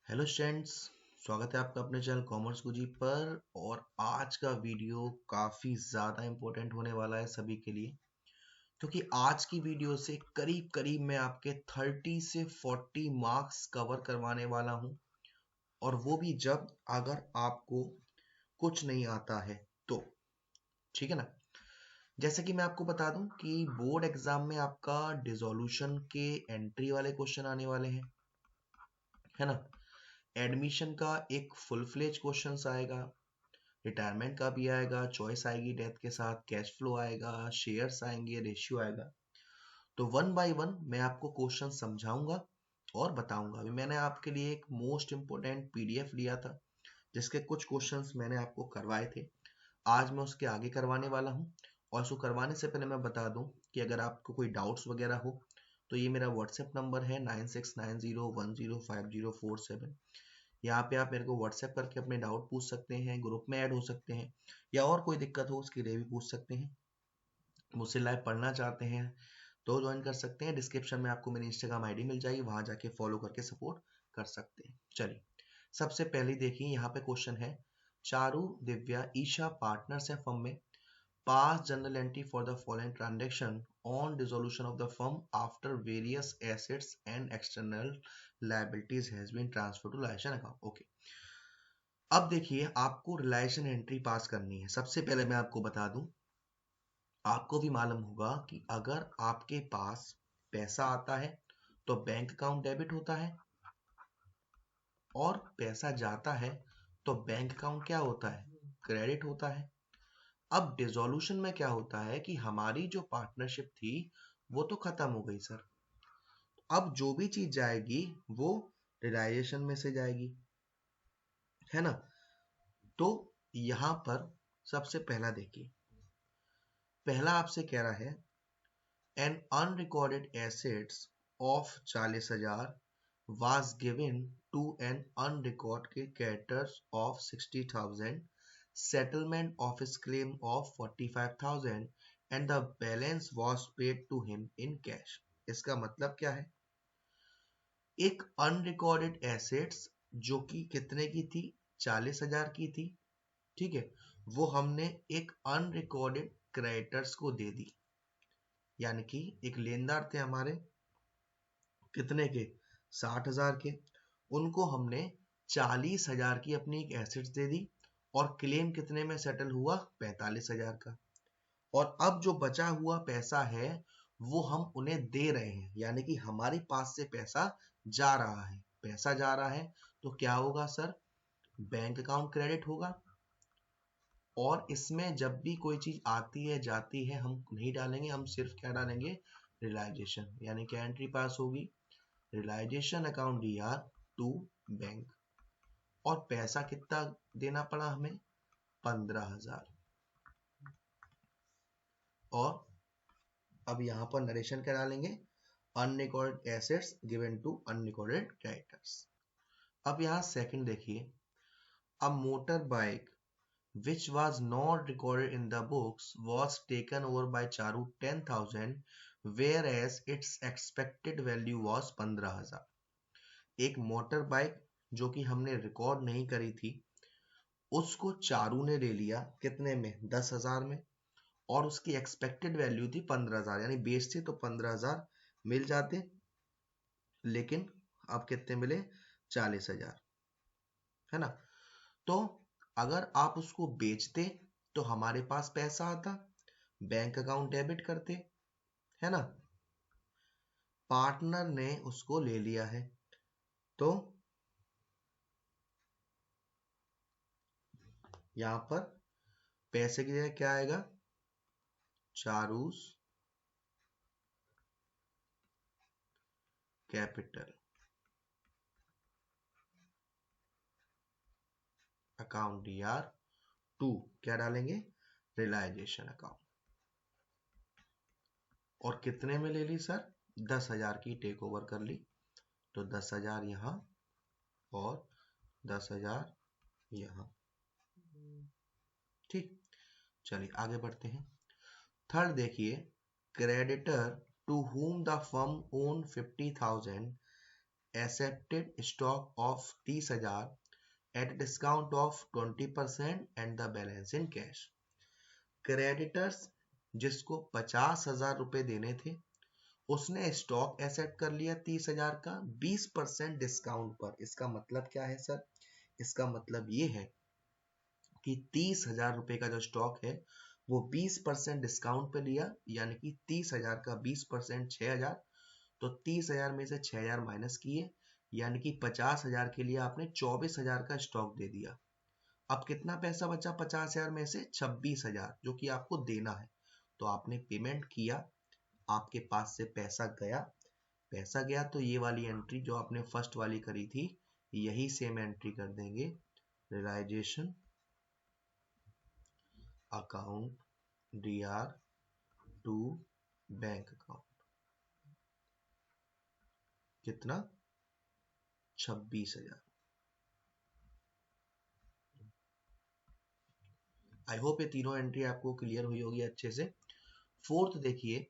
Hello students, स्वागत है आपका अपने चैनल कॉमर्स गुरुजी पर। और आज का वीडियो काफ़ी ज़्यादा इम्पोर्टेंट होने वाला है सभी के लिए, क्योंकि आज की वीडियो से करीब करीब मैं आपके 30 से 40 मार्क्स कवर करवाने वाला हूं। और वो भी जब अगर आपको कुछ नहीं आता है तो, ठीक है ना। जैसे कि मैं आपको बता दूं कि बोर्ड एग्जाम में आपका डिसोल्यूशन के एंट्री वाले क्वेश्चन आने वाले हैं, है ना। एडमिशन का एक फुल फ्लेज क्वेश्चंस आएगा, रिटायरमेंट का भी आएगा, चॉइस आएगी डेथ के साथ, कैश फ्लो आएगा, शेयर्स आएंगे, रेशियो आएगा। तो वन बाय वन मैं आपको क्वेश्चन समझाऊंगा और बताऊंगा। अभी मैंने आपके लिए एक मोस्ट इंपोर्टेंट पीडीएफ लिया था जिसके कुछ क्वेश्चंस मैंने आपको करवाए थे। आज मैं उसके आगे करवाने वाला हूं। और उसको करवाने से पहले मैं बता दूं कि अगर आपको कोई डाउट्स वगैरह हो तो ये मेरा व्हाट्सएप नंबर है 9690105047। यहाँ पे आप मेरे को व्हाट्सएप करके अपने डाउट पूछ सकते हैं, ग्रुप में ऐड हो सकते हैं, या और कोई दिक्कत हो उसके लिए भी पूछ सकते हैं। मुझसे लाइव पढ़ना चाहते हैं तो ज्वाइन कर सकते हैं। डिस्क्रिप्शन में आपको मेरी इंस्टाग्राम आईडी मिल जाएगी, वहां जाके फॉलो करके सपोर्ट कर सकते हैं। चलिए, सबसे पहले देखिए यहाँ पे क्वेश्चन है, चारू, दिव्या, ईशा पार्टनर्स है फर्म में। Pass journal entry for the following transaction on dissolution of the firm after various assets and external liabilities has been transferred to liquidation account. Okay. अब देखिए, आपको रिलायशन एंट्री पास करनी है। सबसे पहले मैं आपको बता दूं, आपको भी मालूम होगा कि अगर आपके पास पैसा आता है तो बैंक अकाउंट डेबिट होता है, और पैसा जाता है तो बैंक अकाउंट क्या होता है, क्रेडिट होता है। अब डिसोल्यूशन में क्या होता है कि हमारी जो पार्टनरशिप थी वो तो खत्म हो गई सर। अब जो भी चीज जाएगी वो रियलाइजेशन में से जाएगी, है ना। तो यहां पर सबसे पहला देखिए, पहला आपसे कह रहा है an unrecorded assets of 40,000 was given to an unrecorded creditors of 60,000, settlement of his claim of 45,000, and the balance was paid to him in cash। इसका मतलब क्या है, एक अनरिकॉर्डेड एसेट्स जो कि कितने की थी, 40,000 की थी, ठीक है, वो हमने एक अनरिकॉर्डेड क्रेडिटर्स को दे दी। यानी कि एक लेनदार थे हमारे, कितने के, 60,000 के, उनको हमने 40,000 की अपनी एक एसेट्स दे दी, और क्लेम कितने में सेटल हुआ, 45,000 का। और अब जो बचा हुआ पैसा है वो हम उन्हें दे रहे हैं, यानी कि हमारे पास से पैसा जा रहा है। पैसा जा रहा है तो क्या होगा सर, बैंक अकाउंट क्रेडिट होगा। और इसमें जब भी कोई चीज आती है जाती है हम नहीं डालेंगे, हम सिर्फ क्या डालेंगे, रियलाइजेशन। यानी क्या एंट्री पास होगी, realisation account DR to bank. और पैसा कितना देना पड़ा हमें, 15,000। और अब यहां पर नरेशन क्या डालेंगे, unrecorded assets given to unrecorded creditors. अब यहां सेकंड देखिए, a motor bike which was not recorded in the books was taken over by Charu 10,000, whereas its expected value was 15,000। एक मोटर बाइक जो कि हमने रिकॉर्ड नहीं करी थी उसको चारू ने ले लिया, कितने में, 10,000 में। और उसकी एक्सपेक्टेड वैल्यू थी 15,000, यानी बेचते तो 15,000 मिल जाते, लेकिन अब कितने मिले, 40,000, है ना। तो अगर आप उसको बेचते तो हमारे पास पैसा आता, बैंक अकाउंट डेबिट करते, है ना। पार्टनर ने उसको ले लिया है तो यहां पर पैसे की जगह क्या आएगा, चारूस कैपिटल अकाउंट डीआर टू, क्या डालेंगे, रियलाइजेशन अकाउंट। और कितने में ले ली सर, 10,000 की टेक ओवर कर ली। तो 10,000 यहां और 10,000 यहां, ठीक। चलिए आगे बढ़ते हैं। थर्ड देखिए, creditor to whom the firm owned 50,000 accepted stock of 30,000 at discount of 20% and the balance in cash. Creditors जिसको 50,000 रुपए देने थे, उसने स्टॉक एसेट कर लिया 30,000 का 20% डिस्काउंट पर। इसका मतलब क्या है सर? इसका मतलब ये है कि 30,000 रुपए का जो स्टॉक है वो 20% डिस्काउंट पे लिया, यानी कि 30,000 का 20% 6,000, तो 30,000 में से 6,000 माइनस किए, यानी कि 50,000 के लिए आपने 24,000 का स्टॉक दे दिया। अब कितना पैसा बचा 50,000 में से? 26,000, जो कि आपको देना है। तो आपने पेमेंट किया, आपके पास से पैसा गया तो ये वाली एंट्री जो आपने फर्स्ट वाली करी थी, यही सेम एंट्री कर देंगे, realisation account DR to bank account. कितना? 26,000। आई होप ये तीनों एंट्री आपको क्लियर हुई होगी अच्छे से। फोर्थ देखिए,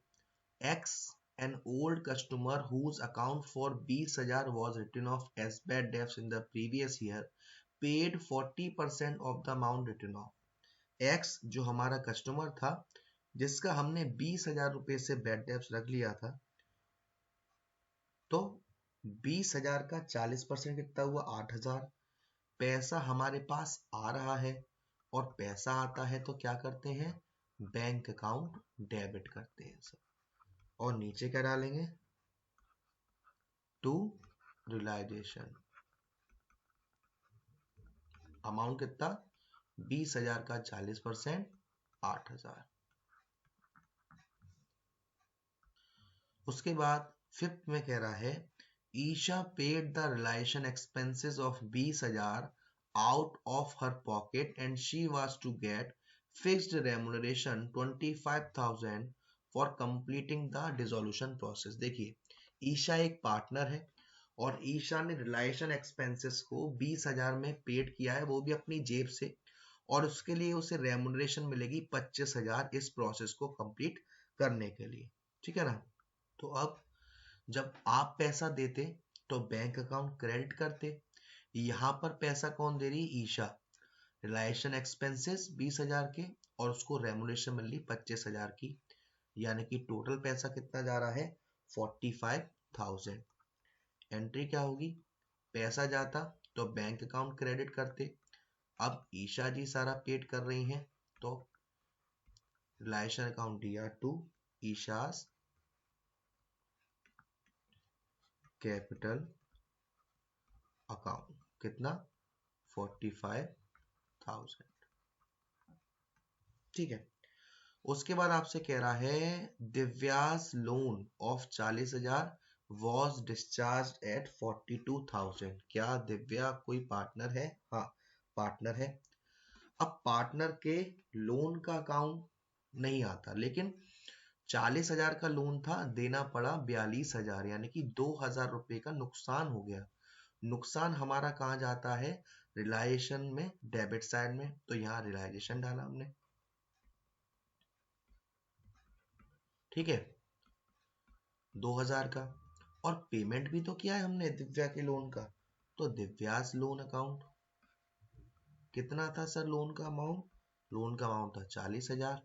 x an old customer whose account for 20,000 was written off as bad debts in the previous year paid 40% of the amount written off. X जो हमारा कस्टमर था, जिसका हमने 20,000 रुपए से बैड डेब्ट्स रख लिया था, तो 20,000 का 40% कितना हुआ? 8,000। पैसा हमारे पास आ रहा है, और पैसा आता है तो क्या करते हैं? बैंक अकाउंट डेबिट करते हैं सर। और नीचे क्या डालेंगे? To realisation. अमाउंट कितना? 20,000 का 40%, 8,000। उसके बाद फिफ्थ में कह रहा है, Isha paid the realisation expenses of 20,000 out of her pocket and she was to get fixed remuneration 25,000 for completing the dissolution process. देखिए, ईशा एक पार्टनर है, और ईशा ने रियलाइजेशन एक्सपेंसेस को 20,000 में पेड किया है, वो भी अपनी जेब से, और उसके लिए उसे रेम्युनरेशन मिलेगी 25,000 इस प्रोसेस को कंप्लीट करने के लिए। ठीक है ना? तो अब जब आप पैसा देते तो बैंक अकाउंट क्रेडिट करते, यहां पर पैसा कौन दे रही? ईशा। रियलाइजेशन एक्सपेंसेस 20,000 के, और उसको रेम्युनरेशन मिल रही 25,000 की, यानी कि टोटल पैसा कितना जा रहा है? 45,000। एंट्री क्या होगी? पैसा जाता तो बैंक अकाउंट क्रेडिट करते, अब ईशा जी सारा पेड कर रही हैं, तो realisation account DR to Isha's capital account. कितना? 45,000। ठीक है। उसके बाद आपसे कह रहा है, Divya's loan of 40,000 was discharge eight 42,000। क्या दिव्या कोई पार्टनर है? हाँ, पार्टनर है। अब पार्टनर के लोन का अकाउंट नहीं आता, लेकिन 40,000 का लोन था, देना पड़ा 42,000, यानी कि 2,000 रुपए का नुकसान हो गया। नुकसान हमारा कहाँ जाता है? रियलाइजेशन में, डेबिट साइड में, तो यहाँ रियलाइजेशन डाला हमने। ठीक है, 2,000 का, और पेमेंट भी तो किया है हमने दिव्या के लोन का, तो दिव्यास लोन अकाउंट। कितना था सर लोन का अमाउंट? लोन का अमाउंट था 40,000,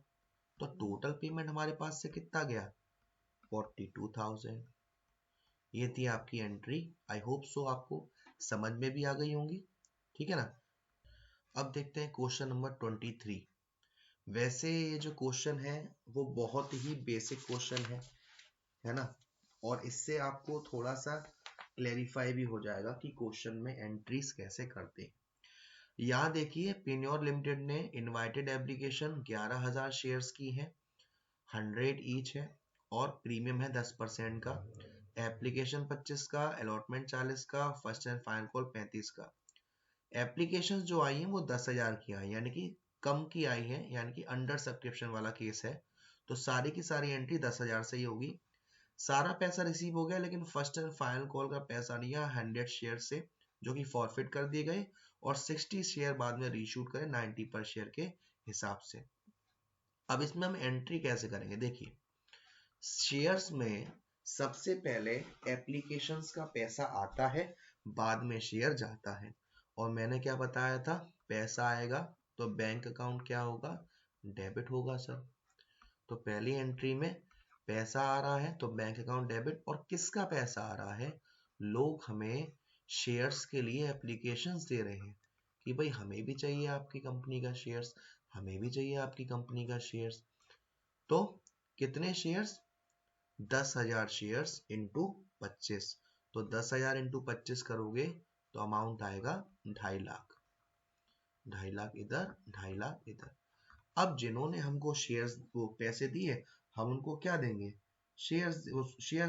तो टोटल पेमेंट हमारे पास से कितना गया? 42,000। ये थी आपकी एंट्री। आई होप सो आपको समझ में भी आ गई होंगी। ठीक है ना? अब देखते हैं क्वेश्चन नंबर 23। वैसे ये जो क्वेश्चन है वो बहुत ही बेसिक क्वेश्चन है ना? और इससे आपको थोड़ा सा क्लेरिफाई भी हो जाएगा कि क्वेश्चन में एंट्रीज कैसे करते हैं। यहाँ देखिए, पिन्योर लिमिटेड ने इनवाइटेड एप्लीकेशन 11,000 शेयर्स की है, 100 ईच है, और प्रीमियम है 10% का। एप्लीकेशन 25 का, अलॉटमेंट 40 का, फर्स्ट एंड फाइनल कॉल 35 का। एप्लीकेशन जो आई है वो 10,000 की आई, यानी कि कम की आई है, यानी कि अंडर सब्सक्रिप्शन वाला केस है, तो सारी की सारी एंट्री 10,000 से ही होगी। सारा पैसा रिसीव हो गया, लेकिन फर्स्ट एंड फाइनल कॉल का पैसा नहीं है 100 शेयर से, जो कि फॉरफिट कर दिए गए, और 60 शेयर बाद में रीशूट करें 90 पर शेयर के हिसाब से। अब इसमें हम एंट्री कैसे करेंगे? देखिए, शेयर्स में सबसे पहले एप्लीकेशंस का पैसा आता है, बाद में शेयर जाता है। और मैंने क्या बताया था, पैसा आएगा तो बैंक अकाउंट क्या होगा, डेबिट होगा सर। तो पहली एंट्री में पैसा आ रहा है तो बैंक अकाउंट डेबिट। और किसका पैसा आ रहा है, लोग हमें शेयर्स के लिए एप्लीकेशंस दे रहे हैं कि भाई हमें भी चाहिए आपकी कंपनी का शेयर्स, हमें भी चाहिए आपकी कंपनी का शेयर्स। तो कितने शेयर्स, 10,000 शेयर्स इंटू 25। तो 10,000 इंटू 25 करोगे तो अमाउंट आएगा 2.5 लाख। 2.5 लाख इधर, 2.5 लाख इधर। अब जिन्होंने हमको शेयर्स वो पैसे दिए, हम उनको क्या देंगे, शेयर्स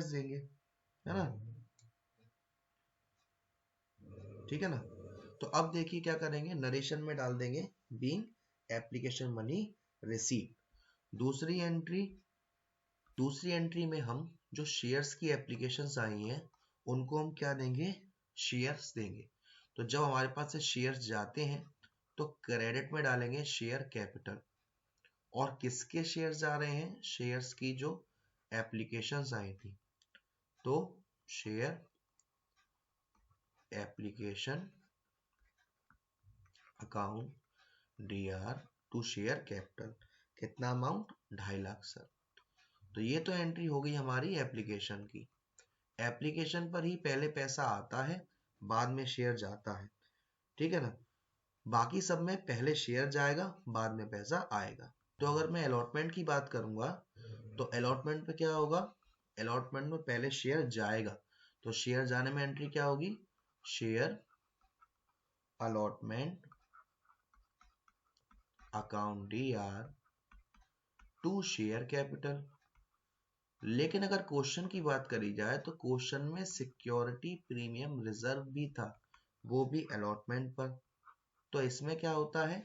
देंगे, है ना। ठीक है ना। तो अब देखिए क्या करेंगे, नरेशन में डाल देंगे बीइंग एप्लीकेशन मनी रिसीव। दूसरी एंट्री, दूसरी एंट्री में हम जो शेयर्स की एप्लीकेशंस आई हैं उनको हम क्या देंगे, शेयर्स देंगे। तो जब हमारे पास से शेयर्स जाते हैं तो क्रेडिट में डालेंगे शेयर कैपिटल। और किसके शेयर्स जा रहे हैं, शेयर्स की जो एप्लीकेशंस आई थी। तो share application account DR to share capital, कितना अमाउंट, 2.5 लाख सर। तो ये तो एंट्री हो गई हमारी एप्लीकेशन की। एप्लीकेशन पर ही पहले पैसा आता है, बाद में शेयर जाता है, ठीक है ना। बाकी सब में पहले शेयर जाएगा, बाद में पैसा आएगा। तो अगर मैं अलॉटमेंट की बात करूंगा तो अलॉटमेंट पे क्या होगा, अलॉटमेंट में पहले शेयर जाएगा। तो शेयर जाने में एंट्री क्या होगी, share allotment account DR to share capital. लेकिन अगर क्वेश्चन की बात करी जाए तो क्वेश्चन में सिक्योरिटी प्रीमियम रिजर्व भी था, वो भी अलॉटमेंट पर। तो इसमें क्या होता है,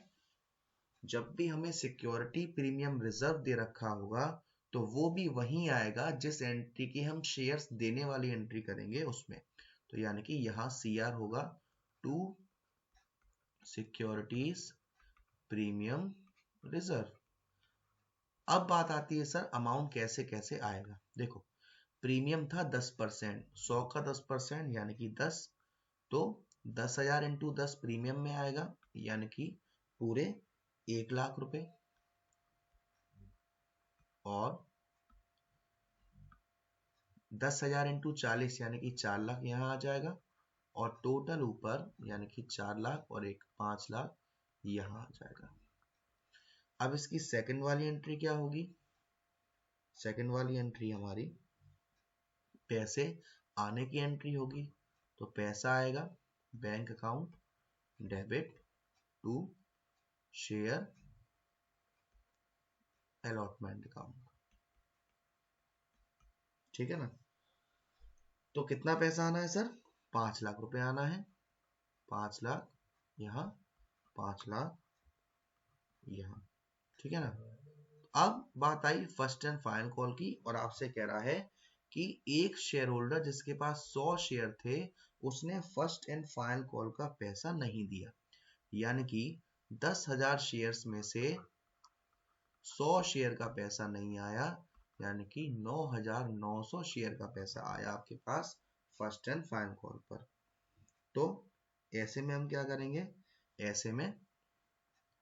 जब भी हमें सिक्योरिटी प्रीमियम रिजर्व दे रखा होगा तो वो भी वहीं आएगा जिस एंट्री की हम शेयर्स देने वाली एंट्री करेंगे उसमें। तो यानी कि यहाँ सी आर होगा टू सिक्योरिटीज प्रीमियम रिजर्व। अब बात आती है सर अमाउंट कैसे कैसे आएगा। देखो प्रीमियम था 10%, 100 का 10% यानी कि 10। तो 10,000 इंटू 10 प्रीमियम में आएगा, यानी कि पूरे 1 लाख रुपए। और 10,000 इंटू 40 यानी कि 4 लाख यहाँ आ जाएगा। और टोटल ऊपर यानी कि 4 लाख और एक 5 लाख यहाँ आ जाएगा। अब इसकी सेकंड वाली एंट्री क्या होगी, सेकंड वाली एंट्री हमारी पैसे आने की एंट्री होगी। तो पैसा आएगा bank account debit to share allotment account, ठीक है ना। तो कितना पैसा आना है सर, 5 लाख रुपए आना है। 5 लाख यहाँ, 5 लाख यहाँ, ठीक है ना। अब बात आई फर्स्ट एंड फाइनल कॉल की, और आपसे कह रहा है कि एक शेयर होल्डर जिसके पास 100 शेयर थे उसने फर्स्ट एंड फाइनल कॉल का पैसा नहीं दिया। यानी कि 10,000 शेयर्स में से 100 शेयर का पैसा नहीं आया, यानी कि 9,900 शेयर का पैसा आया आपके पास फर्स्ट एंड फाइनल कॉल पर। तो ऐसे में हम क्या करेंगे, ऐसे में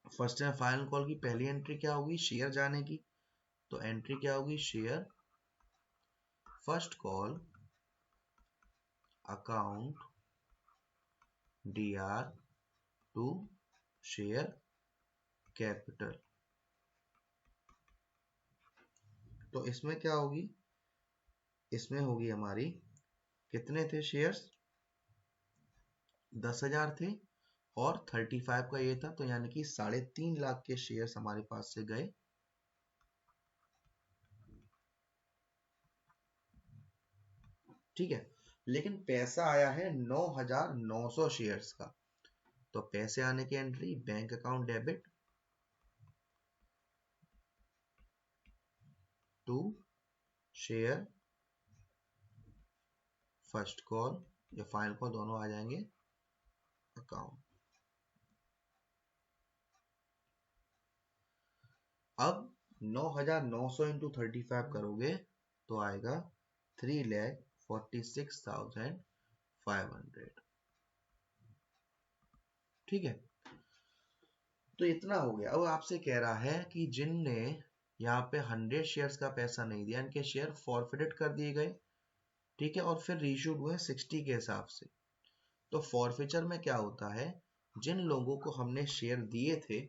फर्स्ट एंड फाइनल कॉल की पहली एंट्री क्या होगी, शेयर जाने की। तो एंट्री क्या होगी, share first call account DR to share capital. तो इसमें क्या होगी, इसमें होगी हमारी, कितने थे शेयर्स, 10,000 थे और 35 का ये था, तो यानी कि 3.5 लाख के शेयर्स हमारे पास से गए। ठीक है, लेकिन पैसा आया है 9,900 शेयर्स का। तो पैसे आने की entry bank account debit to share first call या फाइनल कॉल दोनों आ जाएंगे अकाउंट। अब 9,900 इंटू 35 करोगे तो आएगा 3,46,500। ठीक है, तो इतना हो गया। अब आपसे कह रहा है कि जिनने यहाँ पे 100 शेयर्स का पैसा नहीं दिया, इनके शेयर फॉरफिटेड कर दिए गए, ठीक है, और फिर रीइश्यूड हुए 60 के हिसाब से। तो फॉरफिचर में क्या होता है, जिन लोगों को हमने शेयर दिए थे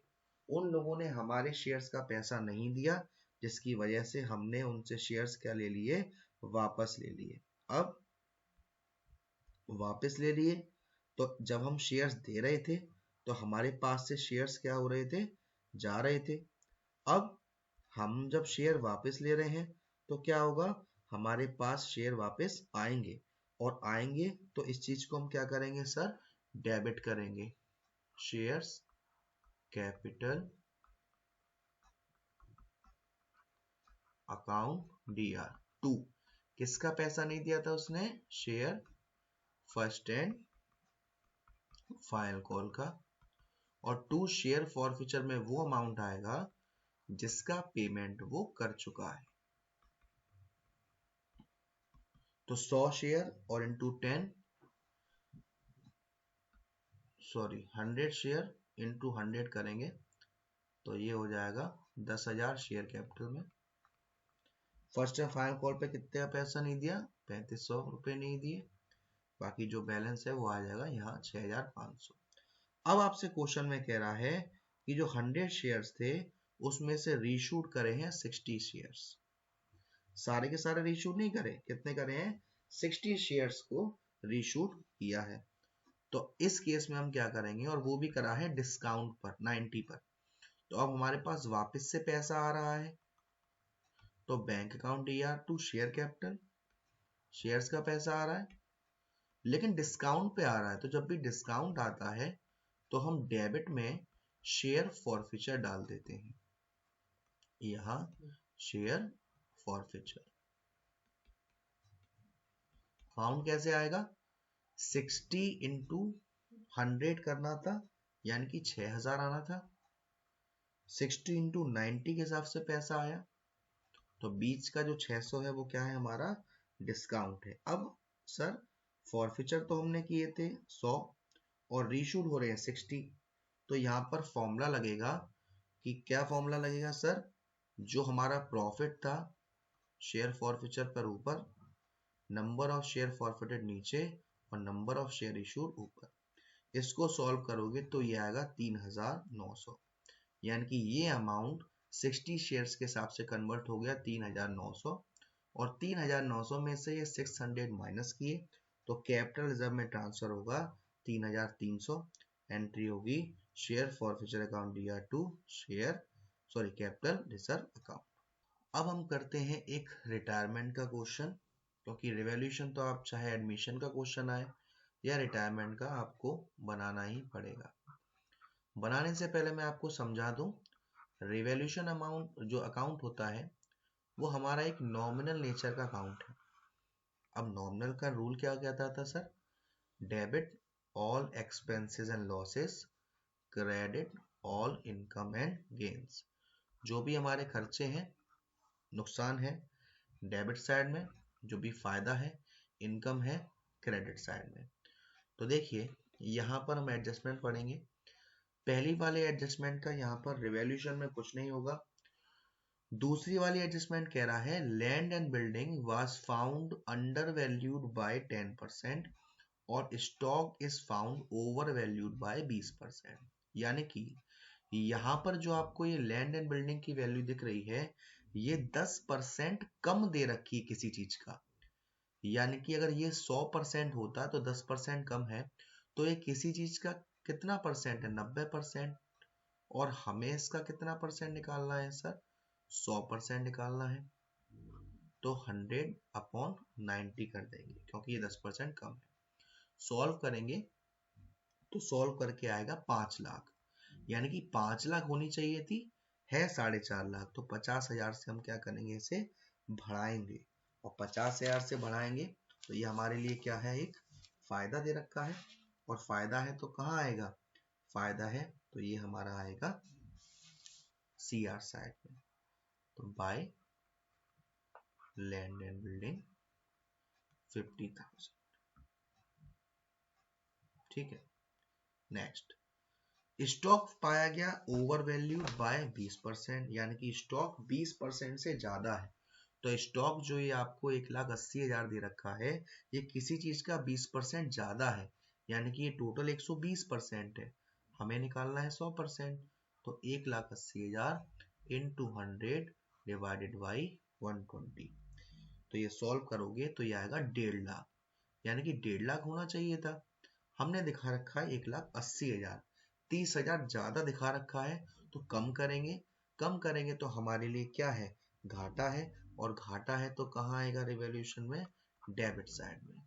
उन लोगों ने हमारे शेयर्स का पैसा नहीं दिया, जिसकी वजह से हमने उनसे शेयर्स क्या ले लिए, वापस ले लिए। अब वापस ले लिए, तो जब हम शेयर्स दे रहे थे तो हमारे पास से शेयर्स क्या हो रहे थे, जा रहे थे। अब हम जब शेयर वापस ले रहे हैं तो क्या होगा, हमारे पास शेयर वापस आएंगे, और आएंगे तो इस चीज को हम क्या करेंगे सर, डेबिट करेंगे। Shares capital account DR2। किसका पैसा नहीं दिया था उसने, share first and final call का। और 2 शेयर फॉरफिचर में वो अमाउंट आएगा जिसका पेमेंट वो कर चुका है। तो 100 शेयर और इंटू 10, सॉरी 100 शेयर इंटू 100 करेंगे तो ये हो जाएगा 10,000 शेयर कैपिटल में। फर्स्ट एंड फाइनल कॉल पे कितने का पैसा नहीं दिया, 3500 रुपये नहीं दिए, बाकी जो बैलेंस है वो आ जाएगा यहाँ 6,500। अब आपसे क्वेश्चन में कह रहा है कि जो 100 शेयर्स थे उसमें से रीशूट करे हैं 60 शेयर्स। सारे के सारे रीशूट नहीं करे, कितने करे हैं, 60 शेयर्स को रीशूट किया है। तो इस केस में हम क्या करेंगे, और वो भी करा है डिस्काउंट पर 90 पर। तो अब हमारे पास वापस से पैसा आ रहा है, तो bank account DR2 share capital, shares का पैसा आ रहा है, लेकिन डिस्काउंट पे आ रहा है। तो जब भी डिस्काउंट आता है तो हम डेबिट में शेयर फॉरफिचर डाल देते हैं, यहां शेयर फॉरफिचर। अमाउंट कैसे आएगा, 60 इंटू 100 करना था, यानी कि 6,000 आना था। 60 इंटू 90 के हिसाब से पैसा आया, तो बीच का जो 600 है वो क्या है, हमारा डिस्काउंट है। अब सर फॉरफिचर तो हमने किए थे 100 और रीशूड हो रहे हैं 60, तो यहाँ पर फॉर्मूला लगेगा कि क्या फॉर्मूला लगेगा सर, जो हमारा प्रॉफिट था शेयर फॉरफिचर पर ऊपर, नंबर ऑफ शेयर फॉरफिटेड नीचे, और नंबर ऑफ शेयर इशूड ऊपर। इसको सॉल्व करोगे तो ये आएगा 3,900, यानी कि ये अमाउंट 60 शेयर्स के हिसाब से कन्वर्ट हो गया 3,900, और 3,900 में से ये 600 माइनस किए तो कैपिटल रिजर्व में ट्रांसफर होगा 3,300। एंट्री होगी share forfeiture account DR2 share, sorry capital reserve account. अब हम करते हैं एक रिटायरमेंट का क्वेश्चन, क्योंकि रिवॉल्यूशन तो आप चाहे एडमिशन का क्वेश्चन आए या रिटायरमेंट का आपको बनाना ही पड़ेगा। बनाने से पहले मैं आपको समझा दूं, रिवॉल्यूशन अमाउंट जो अकाउंट होता है वो हमारा एक नॉमिनल नेचर का अकाउंट है। अब नॉमिनल का रूल क्या कहता था sir, debit all expenses and losses, credit all income and gains. जो भी हमारे खर्चे हैं, नुकसान है डेबिट साइड में, जो भी फायदा है इनकम है क्रेडिट साइड में। तो देखिए यहाँ पर हम एडजस्टमेंट पढ़ेंगे। पहली वाले एडजस्टमेंट का यहाँ पर रिवॉल्यूशन में कुछ नहीं होगा। दूसरी वाली एडजस्टमेंट कह रहा है land and building was found under valued bye 10% और stock is found over valued bye 20%। यानी कि यहाँ पर जो आपको ये लैंड एंड बिल्डिंग की वैल्यू दिख रही है, ये 10% कम दे रखी है किसी चीज का। यानी कि अगर ये 100% होता तो 10% कम है, तो ये किसी चीज का कितना परसेंट है, 90%। और हमें इसका कितना परसेंट निकालना है सर, 100% निकालना है। तो 100/90 कर देंगे, क्योंकि ये 10% कम है। सॉल्व करेंगे तो सॉल्व करके आएगा 5 लाख, यानी कि 5 लाख होनी चाहिए थी, है 4.5 लाख। तो 50,000 से हम क्या करेंगे, इसे बढ़ाएंगे, और 50,000 से बढ़ाएंगे तो ये हमारे लिए क्या है, एक फायदा दे रखा है। और फायदा है तो कहाँ आएगा, फायदा है तो ये हमारा आएगा CR साइड में। तो बाय लैंड एंड बिल्डिंग 50,000। ठीक है। नेक्स्ट, स्टॉक पाया गया ओवर वैल्यू बाय 20%, यानी कि स्टॉक 20% से ज्यादा है। तो स्टॉक जो ये आपको 1,80,000 दे रखा है, ये किसी चीज का 20% ज्यादा है, यानी कि ये टोटल 120% है। हमें निकालना है 100%। तो 1,80,000 इंटू 100 डिवाइडेड बाई 120। तो ये सॉल्व करोगे तो ये आएगा 1.5 लाख, यानी कि 1.5 लाख होना चाहिए था। हमने दिखा रखा है 1,80,000, 30,000 ज्यादा दिखा रखा है। तो कम करेंगे, कम करेंगे तो हमारे लिए क्या है, घाटा है। और घाटा है तो कहाँ आएगा रिवॉल्यूशन में, डेबिट साइड में।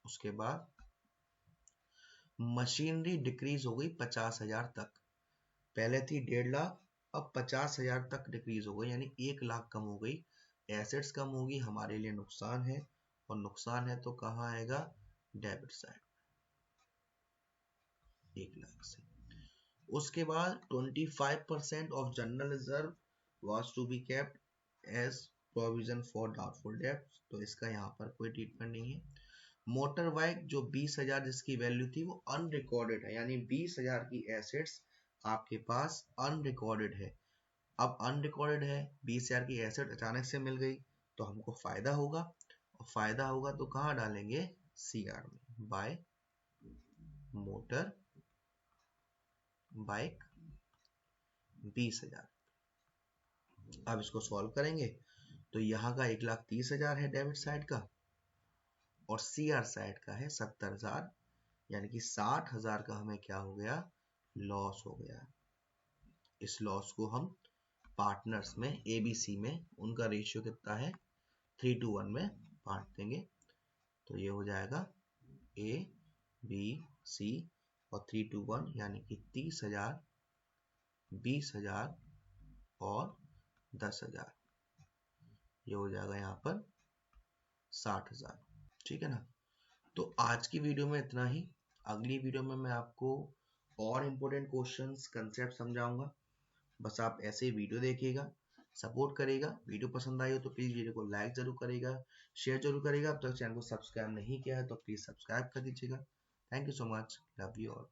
उसके बाद मशीनरी डिक्रीज हो गई 50,000 तक। पहले थी 1.5 लाख, अब 50,000 तक डिक्रीज हो गई, यानी 1 लाख कम हो गई। एसेट्स कम होगी, हमारे लिए नुकसान है। और नुकसान है तो कहाँ आएगा, डेबिट साइड, 1 लाख से। उसके बाद 25% of general reserve was to be kept as provision for doubtful debts. तो इसका यहाँ पर कोई ट्रीटमेंट नहीं है। मोटर बाइक जो 20,000 जिसकी वैल्यू थी वो अनरिकॉर्डेड है, यानी 20,000 की एसेट्स आपके पास अनरिकॉर्डेड है। अब अनरिकॉर्डेड है, 20,000 की एसेट अचानक से मिल गई तो हमको फायदा होगा। और फायदा होगा तो कहाँ डालेंगे, सीआर में, बाय मोटर बाइक 20,000। अब इसको सॉल्व करेंगे तो यहाँ का 1,30,000 है डेबिट साइड का, और सीआर साइड का है 70,000, यानी कि 60,000 का हमें क्या हो गया, लॉस हो गया। इस लॉस को हम पार्टनर्स में, एबीसी में, उनका रेशियो कितना है, 3:1 में बांट देंगे। तो ये हो जाएगा ए बी सी और 3:1, यानी कि 30,000, 20,000 और 10,000। ये हो जाएगा यहाँ पर 60,000। ठीक है ना। तो आज की वीडियो में इतना ही। अगली वीडियो में मैं आपको और इम्पोर्टेंट क्वेश्चंस, कंसेप्ट समझाऊंगा। बस आप ऐसे ही वीडियो देखिएगा, सपोर्ट करेगा। वीडियो पसंद आई हो तो प्लीज वीडियो को लाइक जरूर करेगा, शेयर जरूर करेगा। अब तक चैनल को सब्सक्राइब नहीं किया है तो प्लीज सब्सक्राइब कर दीजिएगा। Thank you so much, love you all.